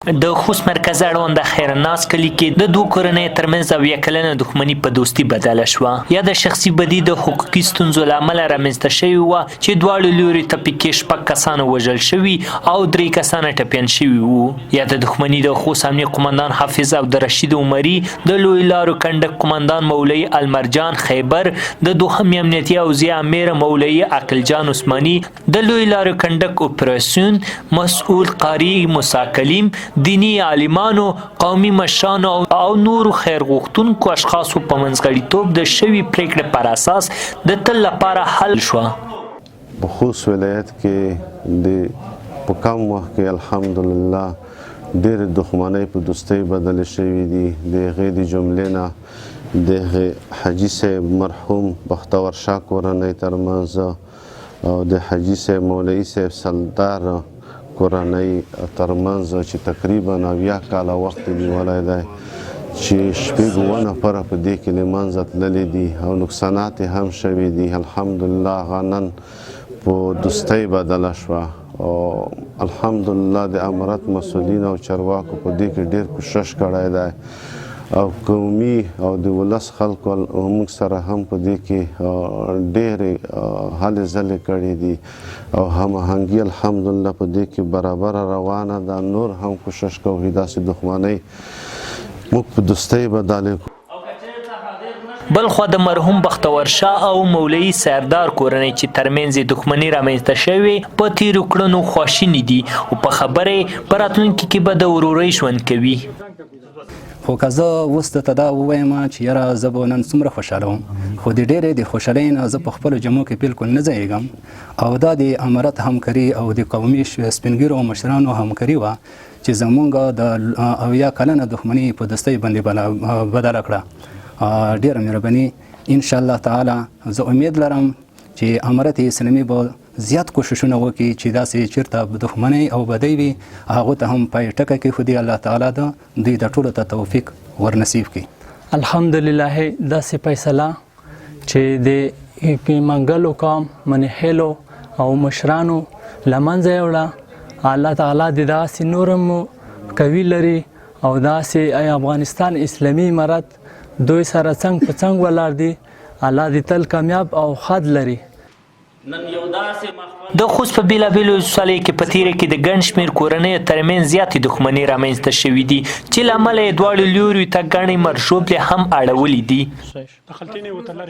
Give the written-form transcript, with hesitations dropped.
د خوست مرکز اړوند د خیرناس کلي کې د دوه کورنیو ترمنځ 70 کلنه دښمني په دوستي بدله شوه. یا د شخصي بدي د حقوقي ستونزو له امله رامنځته شوې وه چې دواړو لوري ته پکې 6 کسان وژل شوي او 3 کسان ټپیان شوي وو. یا د دښمني د خوست امنیه قمندان حافظ عبدالرشید عمري، د لوی لارو کنډک قمندان مولوي المرجان خیبر، د دوهم امنیتي اوضاع امیر مولوي عقل جان عثماني، د لوی لارو کنډک اپریشن مسؤل قاری موسی کلیم، دینی عالمانو، قومي مشرانو او نورو خیر غوښتونکو اشخاصو په منځګړیتوب د شوي پریکړې پر اساس د تل لپاره حل شوه. په خوست ولایت کې د په کم وخت کې الحمدلله ډېرې دښمنۍ په دوستۍ بدلې شوي دي. د هغې د جملې نه د حاجي صاحب مرحوم بختور شاه کورنۍ ترمنځ او د حاجي صاحب مولوي صاحب سلدار کورنۍ ترمنځ چې تقریبا 90 کاله وخت نیولی دی چې 6 نفره په دې کې له منځه تللي دي او نقصانات هم شوي دي. الحمدلله هغه نن په دوستۍ بدله شوه او الحمدلله د امارت مسؤلین او چارواکو په دې کې ډېر کوشش کړی دی او قومي او د ولس خلکو موږ سره هم په دې کې ډېرې هلې ځلې کړي دي او هماهنګي الحمدلله په دې کې برابره روانه ده. نور هم کوشش کوو چې داسې دښمنۍ موږ په دوستۍ بدلې کړو. بلخوا د مرحوم بختور شاه او مولوي سردار کورنۍ چې ترمنځ یې دښمني رامنځته شوې په تیرو کړنو خواشیني دي او په خبرې په راتلونکي کې به د ورورۍ ژوند کوي. خو که زه اوس درته دا ووایم چې یاره زه به نن څومره خوشحاله وم، خو د ډېرې د خوشحالۍ نه زه په خپلو جمو کې بالکل نه ځایږم او دا د امارت همکاري او د قومي سپین ږیرو او مشرانو همکاري وه چې زمونږ د 70 کلنه دښمني په دوستۍ باندې بدله کړه. ډېره مهرباني. انشاءالله تعالی زه امید لرم چې امارت اسلامي به زیات کوششونه وکړي چې داسې چېرته دښمنۍ او بدۍ وي هغو ته هم پای ټکه کېښودي. الله تعالی دوی د ټولو ته توفیق ورنصیب کړي. الحمدلله داسې فیصله چې د منګلو قوم منحلو او مشرانو له منځه یې وړه. الله تعالی د داسې نورم قوي لري او داسې افغانستان اسلامي امارت دوی سره څنګ په څنګ ولاړ دي. الله دې تل کامیاب او ښاد لري. د خوست په بیلابیلو ولسوالیو کې په تیره کې د ګڼ شمېر کورنیو ترمنځ زیاتې دښمنۍ رامنځته شوي دي چې له امله یې دواړو لوریو ته ګڼې مرشوبلې هم اړولې دي.